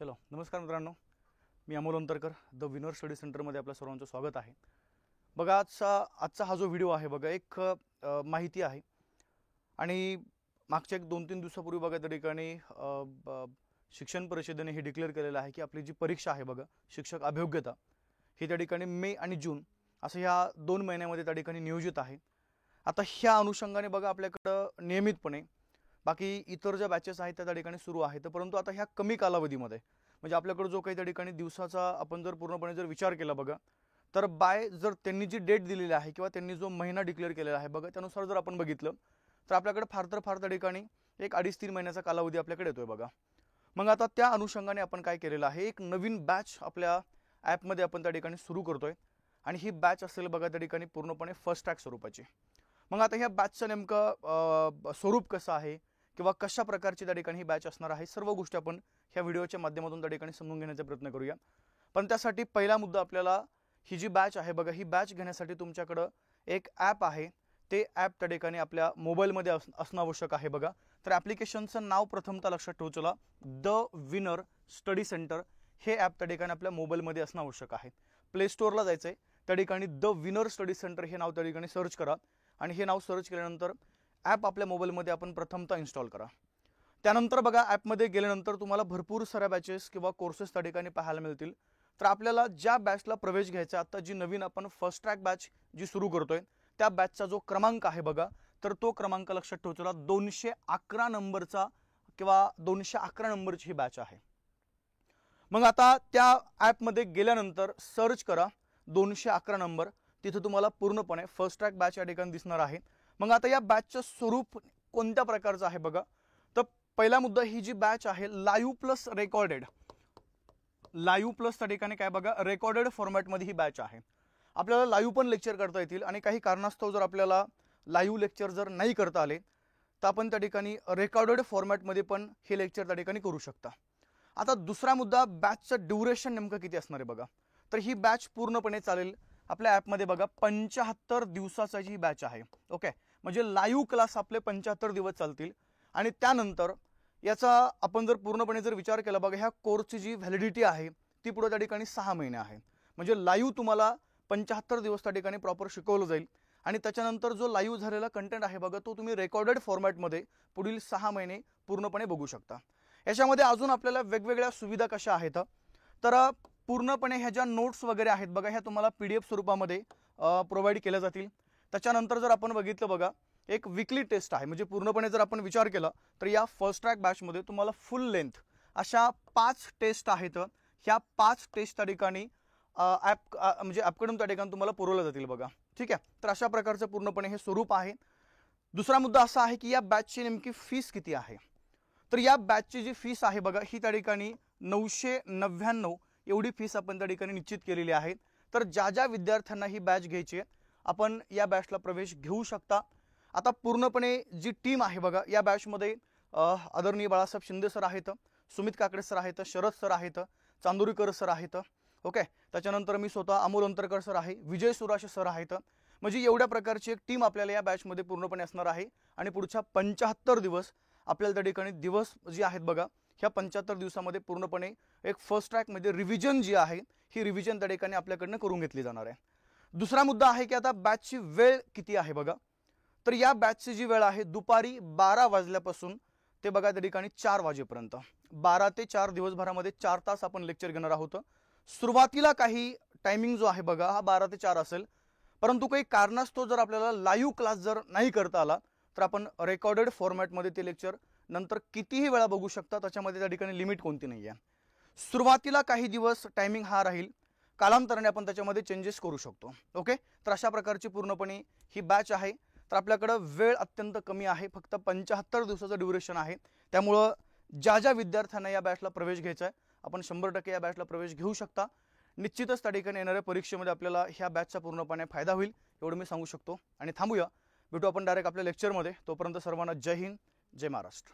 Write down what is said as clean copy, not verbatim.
चलो नमस्कार मित्रांनो, मी Amol Antarkar the winner study सेंटरमध्ये आपल्या सर्वांचं स्वागत आहे। बघा आजचा हा जो व्हिडिओ आहे बघा एक माहिती आहे आणि मागच्या एक 2-3 दिवसापूर्वी बघा त्या ठिकाणी शिक्षण परिषदेने हे डिक्लेअर केलेलं आहे की आपली जी परीक्षा आहे बघा शिक्षक अभियोग्यता ही त्या ठिकाणी मे आणि जून असं ह्या 2 महिन्यामध्ये त्या ठिकाणी नियोजित आहे। आता ह्या अनुषंगाने बघा आपल्याकडे नियमितपणे बाकी इतर ज्या बॅचेस आहेत त्या ठिकाणी सुरू आहेत, परंतु आता ह्या कमी कालावधीमध्ये म्हणजे आपल्याकडे जो काही त्या ठिकाणी दिवसाचा आपण जर पूर्णपणे जर विचार केला बघा तर बाय जर त्यांनी जी डेट दिलेली आहे किंवा त्यांनी जो महिना डिक्लेअर केलेला आहे बघा त्यानुसार जर आपण बघितलं तर आपल्याकडे फार त्या ठिकाणी एक 2.5-3 महिन्याचा कालावधी आपल्याकडे येतोय बघा। मग आता त्या अनुषंगाने आपण काय केलेलं आहे, एक नवीन बॅच आपल्या ॲपमध्ये आपण त्या ठिकाणी सुरू करतोय आणि ही बॅच असेल बघा त्या ठिकाणी पूर्णपणे फर्स्ट ट्रॅक स्वरूपाची। मग आता ह्या बॅचचं नेमकं स्वरूप कसं आहे किंवा कशा प्रकारची त्या ठिकाणी ही बॅच असणार आहे, सर्व गोष्टी आपण ह्या व्हिडिओच्या माध्यमातून त्या ठिकाणी समजून घेण्याचा प्रयत्न करूया। पण त्यासाठी पहिला मुद्दा आपल्याला ही जी बॅच आहे बघा ही बॅच घेण्यासाठी तुमच्याकडे एक ॲप आहे, ते ॲप त्या ठिकाणी आपल्या मोबाईलमध्ये असणं आवश्यक आहे बघा। तर ॲप्लिकेशनचं नाव प्रथमतः लक्षात ठेवू चला, द विनर स्टडी सेंटर हे ॲप त्या ठिकाणी आपल्या मोबाईलमध्ये असणं आवश्यक आहे। प्ले स्टोअरला जायचं आहे, त्या ठिकाणी द विनर स्टडी सेंटर हे नाव त्या ठिकाणी सर्च करा आणि हे नाव सर्च केल्यानंतर ॲप आपल्या मोबाईलमध्ये आपण प्रथमतः इन्स्टॉल करा। त्यानंतर बघा ॲपमध्ये गेल्यानंतर तुम्हाला भरपूर साऱ्या बॅचेस किंवा कोर्सेस त्या ठिकाणी पाहायला मिळतील। तर आपल्याला ज्या बॅचला प्रवेश घ्यायचा आता जी नवीन आपण फर्स्ट ट्रॅक बॅच जी सुरू करतोय त्या बॅचचा जो क्रमांक आहे बघा तर तो क्रमांक लक्षात ठेवूया, 211 नंबरचा किंवा 211 नंबरची ही बॅच आहे। मग आता त्या ॲपमध्ये गेल्यानंतर सर्च करा 211 नंबर, तिथे तुम्हाला पूर्णपणे फर्स्ट ट्रॅक बॅच या ठिकाणी दिसणार आहे। मग आता या बॅचचं स्वरूप कोणत्या प्रकारचं आहे बघा, तर पहिला मुद्दा ही जी बॅच आहे live plus recorded, live plus त्या ठिकाणी काय बघा रेकॉर्डेड फॉर्मॅटमध्ये ही बॅच आहे। आपल्याला लाईव्ह पण लेक्चर करता येतील आणि काही कारणास्तव जर आपल्याला लाईव्ह लेक्चर जर नाही करता आले तर आपण त्या ठिकाणी रेकॉर्डेड फॉर्मॅटमध्ये पण हे लेक्चर त्या ठिकाणी करू शकता। आता दुसरा मुद्दा बॅचचं ड्युरेशन नेमकं किती असणार आहे बघा, तर ही बॅच पूर्णपणे चालेल आपल्या ॲपमध्ये बघा 75 दिवसाची ही बॅच आहे। ओके, म्हणजे लाईव्ह क्लास आपले 75 दिवस चालतील आणि त्यानंतर याचा आपण जर पूर्णपणे जर विचार केला बघा ह्या कोर्सची जी व्हॅलिडिटी आहे ती पुढे त्या ठिकाणी 6 महिने आहे। म्हणजे लाईव्ह तुम्हाला 75 दिवस त्या ठिकाणी प्रॉपर शिकवलं जाईल आणि त्याच्यानंतर जो लाईव्ह झालेला कंटेंट आहे बघा तो तुम्ही रेकॉर्डेड फॉर्मॅटमध्ये पुढील 6 महिने पूर्णपणे बघू शकता। याच्यामध्ये अजून आपल्याला वेगवेगळ्या सुविधा कशा आहेत, तर पूर्णपणे ह्या ज्या नोट्स वगैरे आहेत बघा ह्या तुम्हाला PDF स्वरूपामध्ये प्रोव्हाइड केल्या जातील। त्याच्यानंतर जर आपण बघितलं बघा एक वीकली टेस्ट आहे, म्हणजे पूर्णपणे जर आपण विचार केला तर या फर्स्ट ट्रॅक बॅचमध्ये तुम्हाला फुल लेंथ अशा 5 टेस्ट आहेत। ह्या 5 टेस्ट त्या ठिकाणी म्हणजे ॲपकडून त्या ठिकाणी तुम्हाला पुरवल्या जातील बघा, ठीक आहे। तर अशा प्रकारचं पूर्णपणे हे स्वरूप आहे। दुसरा मुद्दा असा आहे की या बॅचची नेमकी फीस किती आहे, तर या बॅचची जी फीस आहे बघा ही त्या ठिकाणी 999 एवढी फीस आपण त्या ठिकाणी निश्चित केलेली आहे। तर ज्या विद्यार्थ्यांना ही बॅच घ्यायची आहे आपण या बॅचला प्रवेश घेऊ शकता। आता पूर्णपणे जी टीम आहे बघा या बॅचमध्ये आदरणीय बाळासाहेब शिंदे सर आहेत, सुमित काकडे सर आहेत, शरद सर आहेत, चांदोरीकर सर आहेत, ओके। त्याच्यानंतर मी स्वतः अमोल अंतरकर सर आहे, विजय सुराशे सर आहेत। म्हणजे एवढ्या प्रकारची एक टीम आपल्याला या बॅचमध्ये पूर्णपणे असणार आहे आणि पुढच्या 75 दिवस आपल्याला त्या ठिकाणी दिवस जे आहेत बघा ह्या 75 दिवसामध्ये पूर्णपणे एक फर्स्ट ट्रॅकमध्ये रिव्हिजन जी आहे ही रिव्हिजन त्या ठिकाणी आपल्याकडनं करून घेतली जाणार आहे। दुसरा मुद्दा आहे की आता बॅचची वेळ किती आहे बघा, तर या बॅचची जी वेळ आहे दुपारी 12 वाजल्यापासून ते बघा त्या ठिकाणी 4 वाजेपर्यंत 12 ते 4 दिवसभरामध्ये 4 तास आपण लेक्चर घेणार आहोत। सुरुवातीला काही टायमिंग जो आहे बघा हा 12 ते 4 असेल, परंतु काही कारणास्तव जर आपल्याला लाईव्ह क्लास जर नाही करता आला तर आपण रेकॉर्डेड फॉर्मॅटमध्ये ते लेक्चर नंतर कितीही वेळा बघू शकता, त्याच्यामध्ये त्या ठिकाणी लिमिट कोणती नाही आहे। सुरुवातीला काही दिवस टायमिंग हा राहील, कालांतराने आपण त्याच्यामध्ये चेंजेस करू शकतो, ओके। तर अशा प्रकारची पूर्णपणे ही बॅच आहे। तर आपल्याकडे वेळ अत्यंत कमी आहे, फक्त 75 दिवसाचं ड्युरेशन आहे। त्यामुळं ज्या विद्यार्थ्यांना या बॅचला प्रवेश घ्यायचा आहे आपण 100% या बॅचला प्रवेश घेऊ शकता। निश्चितच त्या ठिकाणी येणाऱ्या परीक्षेमध्ये आपल्याला ह्या बॅचचा पूर्णपणे फायदा होईल एवढं मी सांगू शकतो। आणि थांबूया, भेटू आपण डायरेक्ट आपल्या लेक्चरमध्ये। तोपर्यंत सर्वांना जय हिंद, जय महाराष्ट्र।